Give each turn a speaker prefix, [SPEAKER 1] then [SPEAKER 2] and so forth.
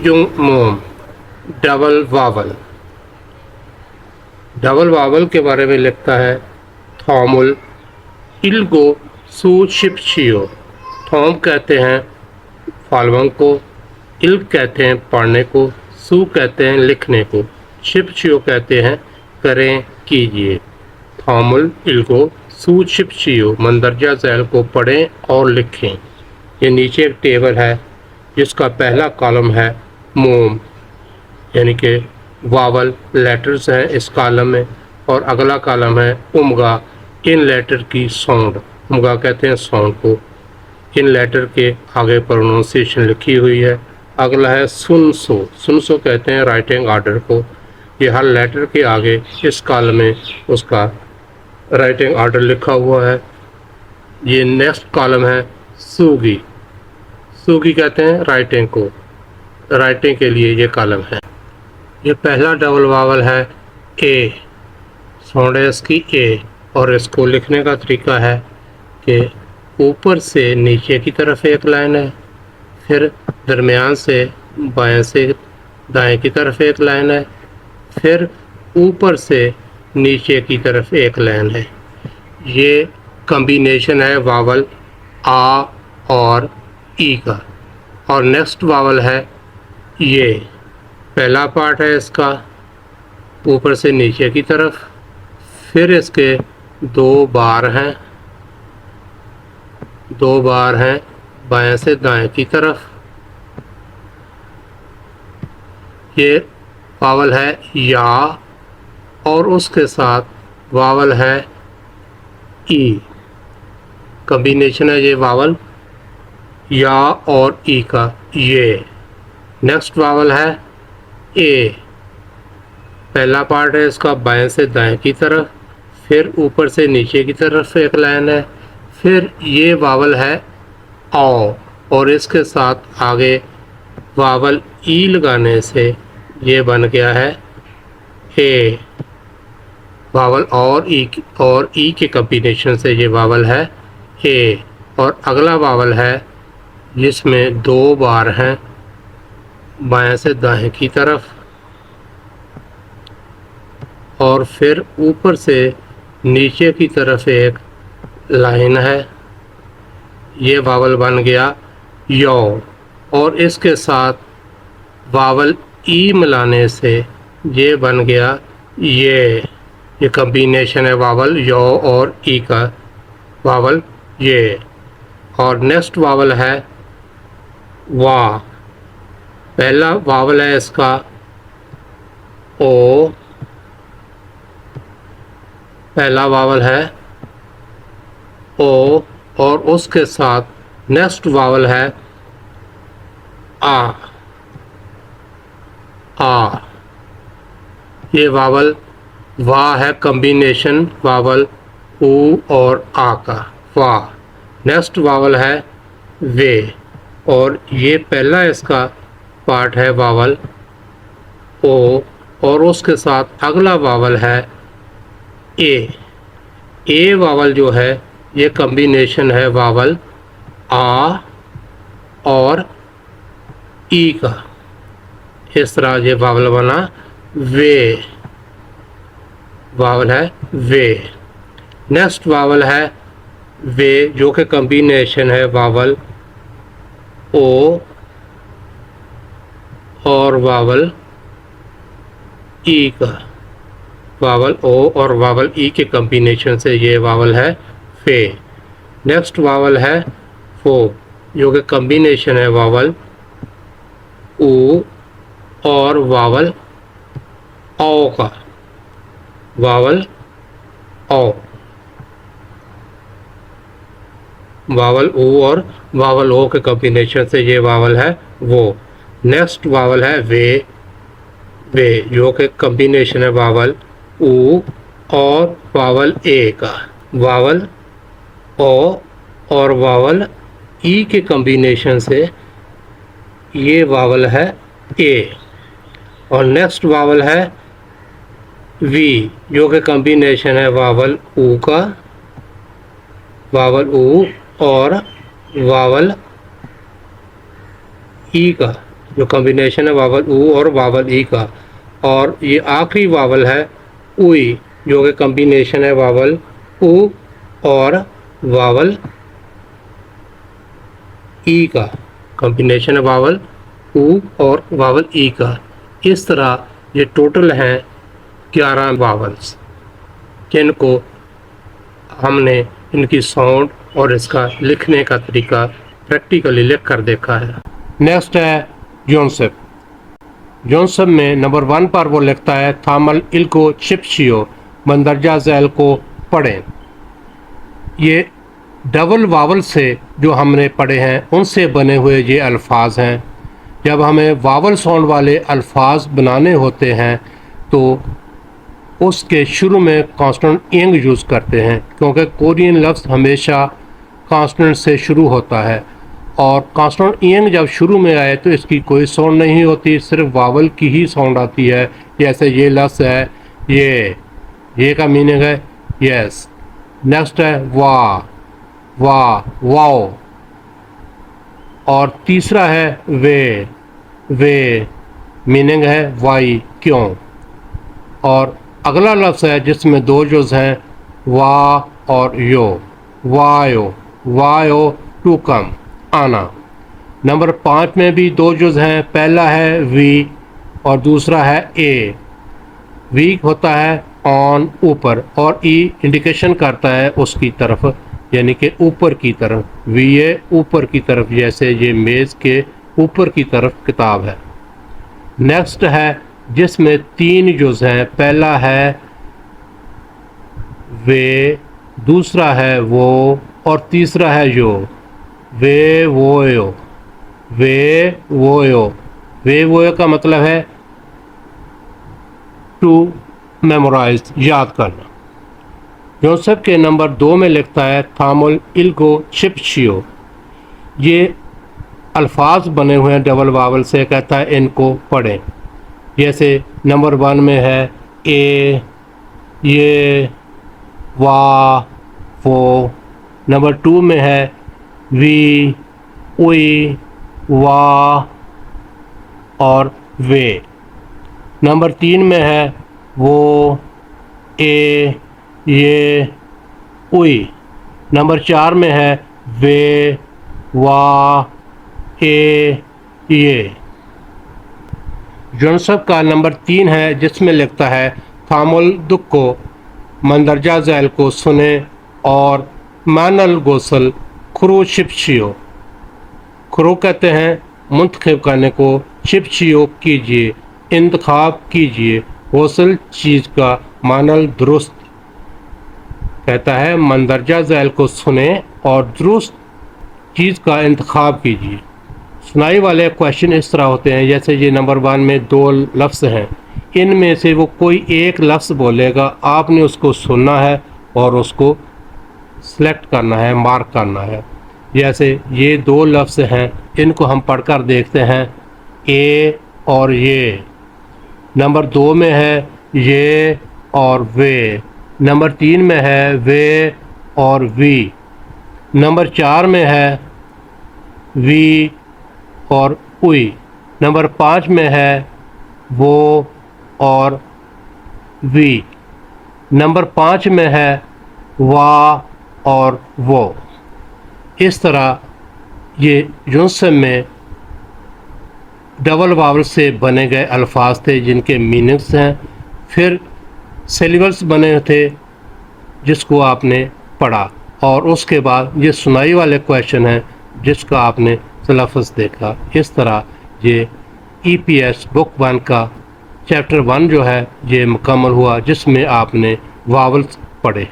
[SPEAKER 1] Jung मोम double vowel. Double vowel के बारे में लिखता है थॉमुल इल्गो सू शिपशियो। थॉम कहते हैं फालवंग को, इल्ग कहते हैं पढ़ने को, सू कहते हैं लिखने को, शिपशियो कहते हैं करें कीजिए। थॉमुल इल्गो सू शिपशियो मंदरजा झैल को पढ़ें और लिखें। ये नीचे एक टेबल है जिसका पहला कॉलम है मोम यानी कि वावल लेटर्स हैं इस कॉलम में, और अगला कॉलम है उमगा इन लेटर की साउंड। उमगा कहते हैं साउंड को। इन लेटर के आगे प्रोनाउंसिएशन लिखी हुई है। अगला है सुनसो। सुनसो कहते हैं राइटिंग ऑर्डर को। ये हर लेटर के आगे इस कॉलम में उसका राइटिंग ऑर्डर लिखा हुआ है। ये नेक्स्ट कॉलम है सूगी। सूगी कहते हैं राइटिंग को। राइटिंग के लिए ये कॉलम है। ये पहला डबल वावल है ए, साउंड है इसकी ए, और इसको लिखने का तरीका है कि ऊपर से नीचे की तरफ एक लाइन है, फिर दरमियान से बाएं से दाएं की तरफ एक लाइन है, फिर ऊपर से नीचे की तरफ एक लाइन है। ये कॉम्बिनेशन है वावल आ और ई का। और नेक्स्ट वावल है ये, पहला पार्ट है इसका ऊपर से नीचे की तरफ, फिर इसके दो बार हैं बाएं से दाएं की तरफ। ये वावल है या और उसके साथ वावल है ई। कॉम्बिनेशन है ये वावल या और ई का। ये नेक्स्ट वावल है ए, पहला पार्ट है इसका बाएं से दाएं की तरफ, फिर ऊपर से नीचे की तरफ एक लाइन है, फिर ये वावल है औ, और इसके साथ आगे वावल ई लगाने से ये बन गया है ए। वावल और ई के कॉम्बिनेशन से ये वावल है ए। और अगला वावल है जिसमें दो बार हैं बाएं से दाएं की तरफ, और फिर ऊपर से नीचे की तरफ एक लाइन है। ये वावल बन गया यो, और इसके साथ वावल ई मिलाने से ये बन गया ये कॉम्बिनेशन है वावल यो और ई का वावल ये। और नेक्स्ट वावल है वाह। पहला वावल है इसका ओ, पहला वावल है ओ, और उसके साथ नेक्स्ट वावल है आ। ये वावल वाह है, कॉम्बिनेशन वावल ऊ और आ का वाह। नेक्स्ट वावल है वे, और ये पहला इसका पार्ट है वावल ओ, और उसके साथ अगला वावल है ए वावल जो है ये कॉम्बिनेशन है वावल आ और ई का। इस तरह ये वावल बना वे, वावल है वे। नेक्स्ट वावल है वे जो कि कॉम्बिनेशन है वावल ओ और वावल ई का। वावल ओ और वावल ई के कॉम्बिनेशन से ये वावल है फे। नेक्स्ट वावल है फो जो कि कॉम्बिनेशन है वावल ऊ और वावल ओ का। वावल ओ, वावल ऊ और वावल ओ के कॉम्बिनेशन से ये वावल है वो। नेक्स्ट वावल है वे जो कि कॉम्बिनेशन है वावल ऊ और वावल ए का। वावल ओ और वावल ई के कॉम्बिनेशन से ये वावल है ए। और नेक्स्ट वावल है वी जो कि कॉम्बिनेशन है वावल ऊ का, वावल ऊ और वावल ई का। जो कॉम्बिनेशन है वावल ऊ और वावल ई का, और ये आखिरी वावल है उई, जो कि कॉम्बिनेशन है वावल ऊ और वावल ई का, कॉम्बिनेशन है वावल ऊ और वावल ई का। इस तरह ये टोटल हैं 11 वावल्स, जिनको हमने इनकी साउंड और इसका लिखने का तरीका प्रैक्टिकली लिख कर देखा है। नेक्स्ट है जोसेफ। जोसेफ में नंबर 1 पर वो लिखता है थामल इल्को चिपशियो, मंदरजा झैल को पढ़ें। ये डबल वावल से जो हमने पढ़े हैं उनसे बने हुए ये अल्फाज हैं। जब हमें वावल साउंड वाले अल्फाज बनाने होते हैं तो उसके शुरू में कॉन्स्टेंट इंग यूज़ करते हैं, क्योंकि कोरियन लफ्ज़ हमेशा कॉन्स्टेंट से शुरू होता है, और कॉन्स्टेंट इंग जब शुरू में आए तो इसकी कोई साउंड नहीं होती, सिर्फ वावल की ही साउंड आती है। जैसे ये लफ्ज़ है ये का मीनिंग है यस। नेक्स्ट है वाह, वाओ, और तीसरा है वे मीनिंग है वाई, क्यों। और अगला लफ्ज़ है जिसमें 2 जुज़ हैं वाह और यो, वायो टू कम, आना। नंबर 5 में भी 2 जुज़ हैं, पहला है वी और दूसरा है ए। वी होता है ऑन, ऊपर, और ई इंडिकेशन करता है उसकी तरफ, यानी कि ऊपर की तरफ। वी ए ऊपर की तरफ, जैसे ये मेज़ के ऊपर की तरफ किताब है। नेक्स्ट है जिसमें 3 जुज़ हैं, पहला है वे, दूसरा है वो और तीसरा है यो। वे वोयो का मतलब है टू मेमोराइज, याद करना। जोसेफ के नंबर 2 में लिखता है थामुल इल्गो चिपशियो। ये अल्फाज बने हुए हैं डबल वावल से, कहता है इनको पढ़ें। जैसे नंबर 1 में है ये वाह वो, नंबर 2 में है वी उई वाह और वे, नंबर 3 में है वो ये उई, नंबर 4 में है वे वाह ये। जोसेफ का नंबर 3 है जिसमें लिखता है थामुल दुख को, मंदरजा झैल को सुने, और मानल गोसल खुरो शिपशियो। खुरो कहते हैं मुंतखब करने को, शिपशियो कीजिए, इंतखाब कीजिए। गोसल चीज़ का, मानल दुरुस्त, कहता है मंदरजा झैल को सुने और दुरुस्त चीज़ का इंतखाब कीजिए। सुनाई वाले क्वेश्चन इस तरह होते हैं, जैसे ये नंबर 1 में 2 लफ्ज़ हैं, इनमें से वो कोई एक लफ्ज़ बोलेगा, आपने उसको सुनना है और उसको सेलेक्ट करना है, मार्क करना है। जैसे ये 2 लफ्ज़ हैं, इनको हम पढ़कर देखते हैं, ए और ये। नंबर 2 में है ये और वे, नंबर 3 में है वे और वी, नंबर 4 में है वी और उई, नंबर 5 में है वो और वी, नंबर 5 में है वाह और वो। इस तरह ये जोसेफ में डबल वावल से बने गए अल्फाज थे जिनके मीनिंग्स हैं। फिर सिलेबल्स बने थे जिसको आपने पढ़ा, और उसके बाद ये सुनाई वाले क्वेश्चन हैं जिसका आपने लफ्ज़ देखा। इस तरह ये EPS बुक 1 का चैप्टर 1 जो है ये मुकम्मल हुआ, जिसमें आपने वावल्स पढ़े।